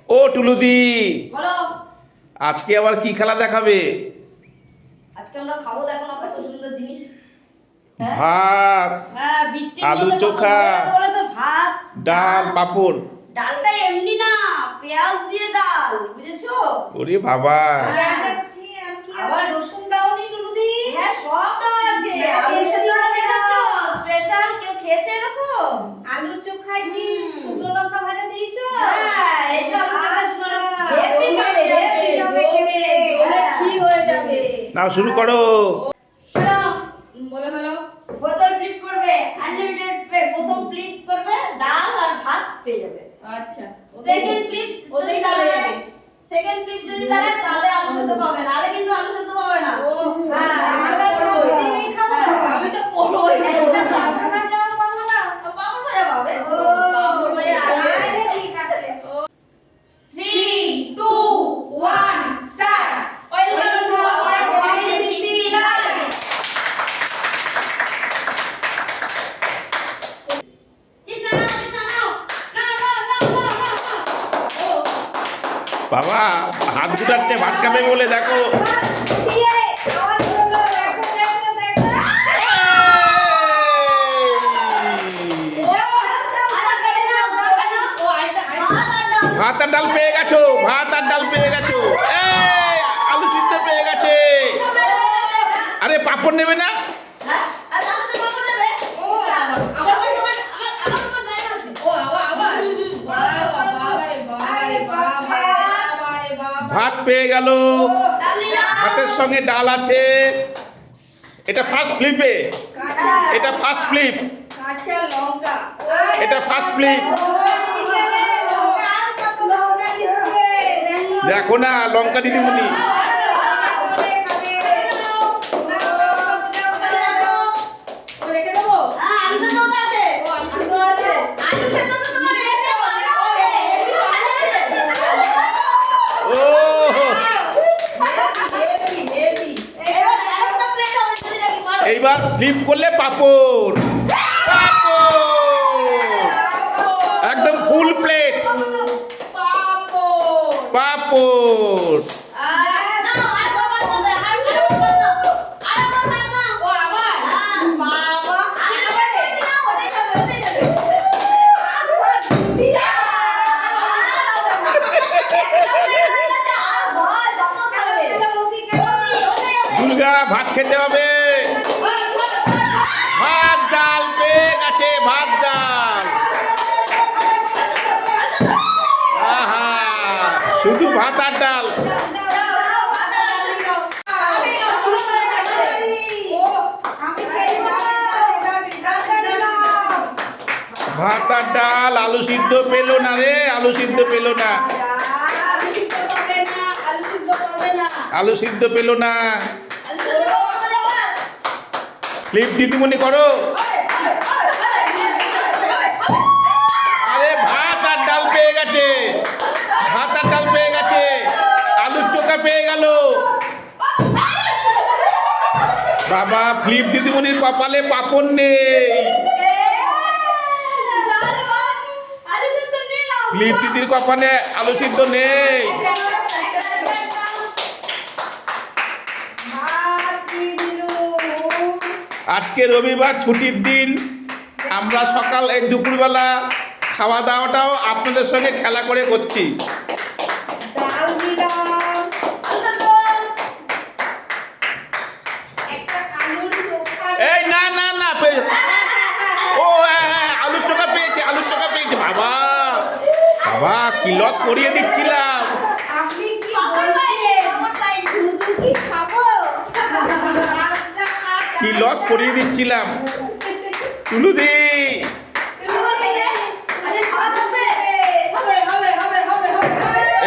ও টুলুদি, বলো। আজকে আবার কি খেলা দেখাবে? আজকে আমরা খাবো, দেখো না কত সুন্দর জিনিস। হ্যাঁ ভাত, হ্যাঁ, বৃষ্টির আলু মধ্যে কত চোখা, বলে তো ভাত, ডাল, পাঁপড়। ডালটা এমনি না, পেঁয়াজ দিয়ে ডাল, বুঝেছো? ওরে বাবা, পেঁয়াজ আছে, আর কি আবার রসুন দাওনি টুলুদি? হ্যাঁ, সব দেওয়া আছে। আলু সেদ্ধটা দেখেছো? স্পেশাল, কেউ খেয়েছে এরকম? আলু চোখায় কি শুকনো লঙ্কা ভাজা দিয়েছো? হ্যাঁ, এই যে আলু চোখা শুকনো লঙ্কা। হেভি হবে, হেভি হবে খেতে। দমে ক্ষীর হয়ে যাবে। নাও শুরু করো। শোনো, বলে ফেলো। বোতল ফ্লিপ করবে, আনলিমিটেড প্রথম ফ্লিপ করবে, ডাল আর ভাত পেয়ে যাবে। আচ্ছা, সেকেন্ড ফ্লিপ ওতেই চলে যাবে। সেকেন্ড ফ্লিপ যদি দাঁড়ায় তাহলে আলু সেদ্ধ পাবে, নাহলে কিন্তু আলু সেদ্ধ পাবে না। ও হ্যাঁ, আমরা করবো। দিনেই খাবো। আমি তো করবোই। পাপড় ভাজা পাবো না। পাপড় ভাজা পাবে। পাপড় ভাজা আগে। ঠিক আছে। 3 2 1 start. Welcome to our family TV live. Krishna Krishna নাও নাও নাও নাও নাও। ও বাবা হাত গুটাচ্ছে ভাত খাবে বলে, দেখো। দিয়ে আওয়াজ হলো, দেখো দেখো দেখো। ভাত আর ডাল পেয়ে গেছো, ভাত আর ডাল পেয়ে গেছো। এই, আলু সিদ্ধ পেয়ে গেছে। আরে পাঁপড় নেবে না? হ্যাঁ, আর তাহলে তো পাপড় নেবে। ও আবার তোমার আমার টাইম আছে। ও আবার বাবা। ভাত পেয়ে গেল, ডালি না। ভাতের সঙ্গে ডাল আছে। এটা ফার্স্ট ফ্লিপে, কাঁচা এটা ফার্স্ট ফ্লিপ, কাঁচা লঙ্কা। এটা ফার্স্ট ফ্লিপ। দেখো না লঙ্কা দিদিমণি। হ্যাঁ, আলু সেদ্ধ তো আছে। আলু সেদ্ধ তো তোমার আছে। ও এবার আরেকটা প্লেট হবে, যদি নাকি পারো। এইবার ফ্লিপ করলে পাঁপড়, পাঁপড় একদম ফুল প্লেট পাঁপড়। নাও, আর করবা তবে, আর করবা তো। আর করবা না। হ্যাঁ। আর করেছি না, ওটাই যাবে, ওটাই যাবে। আর হয়, যত খাবে। ওটাই হবে। দুর্গা ভাত খেতে হবে। ভাত ডাল পেয়ে গেছে, ভাত ডাল। আহা, শুধু ভাত আর ডাল। ভাত আর ডাল, আলু সিদ্ধ পেলো না রে, আলু সিদ্ধ পেলো না, আলু সিদ্ধ পেলো না। ফ্লিপ দিদিমণি করো। আরে ভাত আর ডাল পেয়ে গেছে, ভাত আর ডাল পেয়ে গেছে, আলুর চোখা পেয়ে গেল। বাবা ফ্লিপ দিদিমণির কপালে পাপড় নেই, ফ্লিপ দিদির কপালে আলু সিদ্ধ নেই। আজকে রবিবার ছুটির দিন, আমরা সকাল এই দুপুরবেলা খাওয়া দাওয়াটাও আপনাদের সঙ্গে খেলা করে করছি। ডাল দিলাম, একটা আলুর চোখা। এই না না না ও হ্যাঁ হ্যাঁ, আলুর চোখা পেয়েছে, আলুর চোখা পেয়েছে। বাবা বাবা কি লস করিয়ে দিচ্ছিলাম, আপনি কি বলছেন? শুধু কি খাবো? কি লস করিয়ে দিচ্ছিলাম। টুলুদি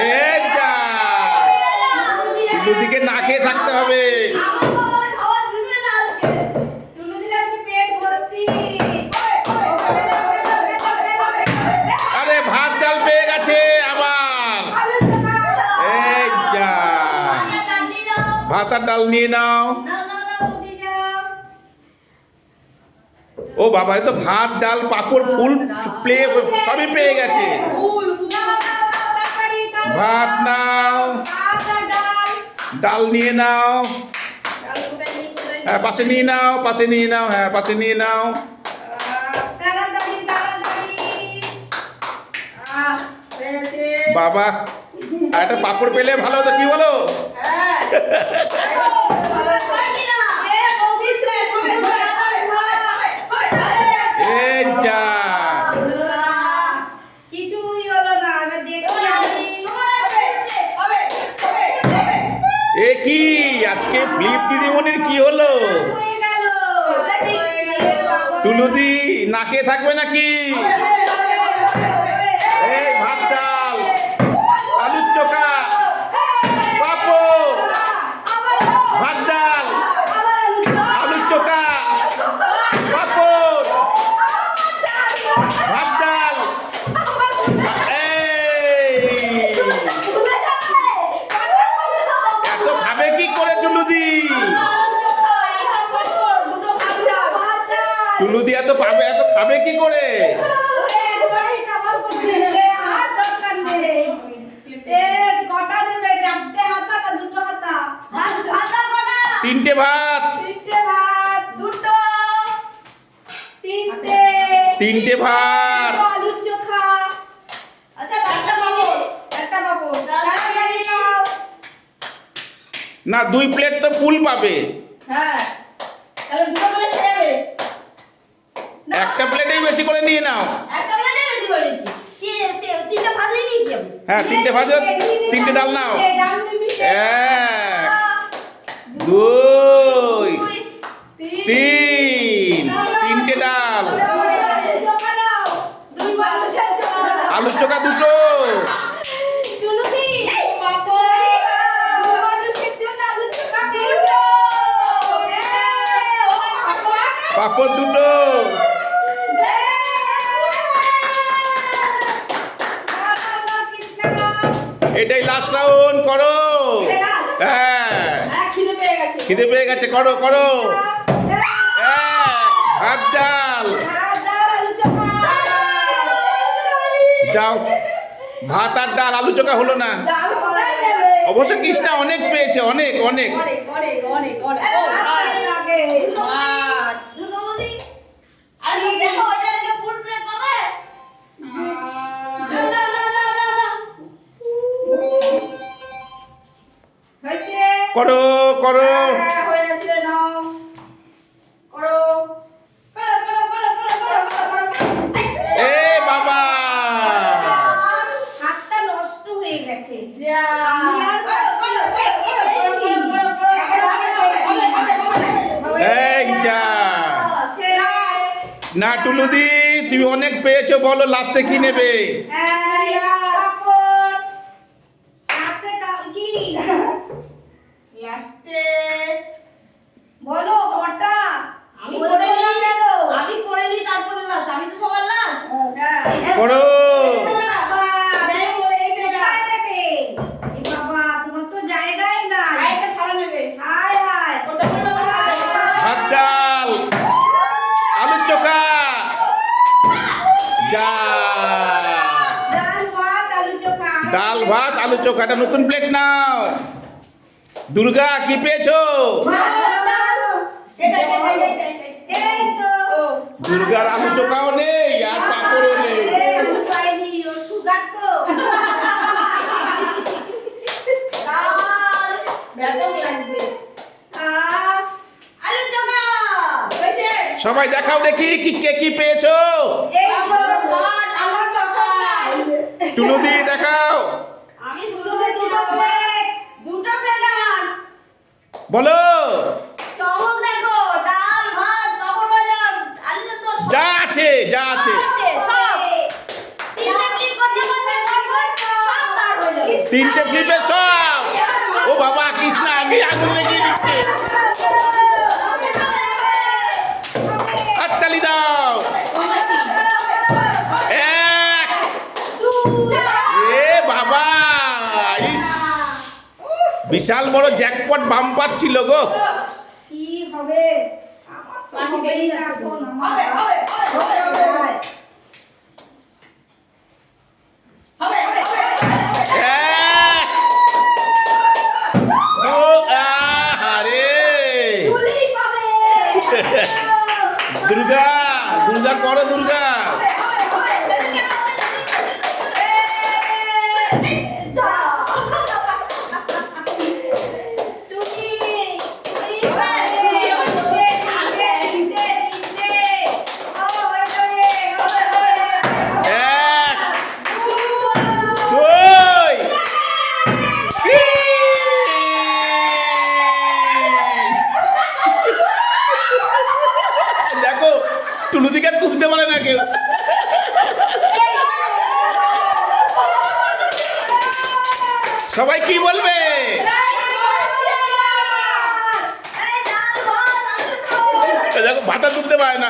এই যা, টুলুদিকে না খেয়ে থাকতে হবে। আরে ভাত ডাল পেয়ে গেছে আবার। এই যা, ভাত আর ডাল নিয়ে নাও। ও বাবা, এ তো ভাত ডাল পাঁপড় ফুল প্লে সবই পেয়ে গেছে। ফুল ফুল ভাত নাও, ভাত আর ডাল। ডাল নিয়ে নাও, ডাল কোথায় নেই, কোথায় নেই? হ্যাঁ পাশে নিয়ে নাও, পাশে নিয়ে নাও, হ্যাঁ পাশে নিয়ে নাও। তাড়াতাড়ি তাড়াতাড়ি। হয়ে গেছে। বাবা আর একটা পাঁপড় পেলে ভালো হতো, কি বলো? হ্যাঁ হয় কি না? এ বৌদি শুনে শুনে শুনে। এই যা, কিছুই হলো না, এবার দেখি আমি। এ কি আজকে ফ্লিপ দিদিমণির কি হলো? হয়ে গেল। টুলুদি নাকে থাকবে নাকি? এই ভাত ডাল, আলুর চোখা, পাঁপড়, ভাত ডাল, আলুর চোখা, পাঁপড়, ভাত ডাল। এই এত খাবে কি করে টুলুদি? টুলুদি এত পাবে, এত খাবে কি করে? একবারেই কামাল করছে, আর দরকার নেই। এ কটা দেবে? চারটে হাতা না দুটো হাতা? ভাতা কটা? তিনটে ভাত, তিনটে ভাত, দুটো, তিনটে, তিনটে ভাত, দুটো আলুর চোখা, আচ্ছা একটা পাবো। একটা পাপড়। তাড়াতাড়ি নাও। না 2 প্লেট তো ফুল পাবে, হ্যাঁ, তাহলে দুটো বলে খেয়ে যাবে। একটা প্লেটেই বেশি করে নিয়ে নাও। একটা প্লেটে বেশি করেছি। তিনটা ভাত নিয়ে নিয়েছি আমি। হ্যাঁ তিনটে ভাত, তিনটে ডাল নাও। ডাল নিবি। 1 2 তিন। 3, তিনটে ডাল, আলুর চোখা নাও। দুই মানুষের চোখা নাও। আলুর চোখা দুটো, টুলুদি, পাপড়। দুই মানুষের জন্য আলুর চোখা পেয়েছো। পাঁপড় দুটো। এটাই লাস্ট রাউন্ড, করো। হ্যাঁ খিদে পেয়ে গেছে। খিদে পেয়ে গেছে, করো করো। ভাত ডাল, যাও। ভাত আর ডাল, আলু চোখা হলো না। অবশ্য কৃষ্ণা অনেক পেয়েছে, অনেক অনেক। দুটো বুঝি। আর দেখো ওইটা রেখে ফুল প্লেট পাবে? না না না না না না। করো করো। করো। এ বাবা, হাতটা নষ্ট হয়ে গেছে। এই যা। না টুলুদি তুমি অনেক পেয়েছো, বলো লাস্টে কি নেবে? বলো কটা? আমি করে নি তারপরে লাস্ট। আমি তো সবার লাস্ট। করো। তোমার তো জায়গায় নাই। হায় হায়। ভাত ডাল, আলুর চোখা, যা। ডাল ভাত আলু চোখা। ডাল ভাত আলু চোখা, একটা নতুন প্লেট নাও। দুর্গা কি পেয়েছো? ভাত ডাল। এই তো। দুর্গার আলু চোখাও নেই আর পাঁপড়ও নেই। পাইনি, ওর সুগার তো। আলু চোখা। সবাই দেখাও দেখি কি কে কি পেয়েছো। এই তো। ভাত, আলুর চোখা। টুলুদি দেখাও, আমি দুটো প্লেট। দুটো প্লেট আমার। বলো। চমক দেখো, ডাল, ভাত, পাঁপড় ভাজা, আলু সেদ্ধ সব যা আছে যা আছে, আছে, সব। তিনটে প্লেট করতে পারলে সব তার হয়ে যাবে। তিনটে ফ্লিপে সব। ও বাবা কৃষ্ণা আমি আগুন লেগে দিচ্ছে। হাততালি দাও। 1 এ বাবা, ইস বিশাল বড় জ্যাকপট বাম্পার ছিল গো। কি হবে? আমার তো হবেই না এখন, আমার হবে, হবে, হবে, হবে, হবে। হবে। হবে, হবে, হবে, হবে। বড় দুর্গা। এক, দুই, দেখো টুলু দিকে তুলতে পারে না কেউ। সবাই কি বলবে? দেখো ভাতা তুলতে পারে না।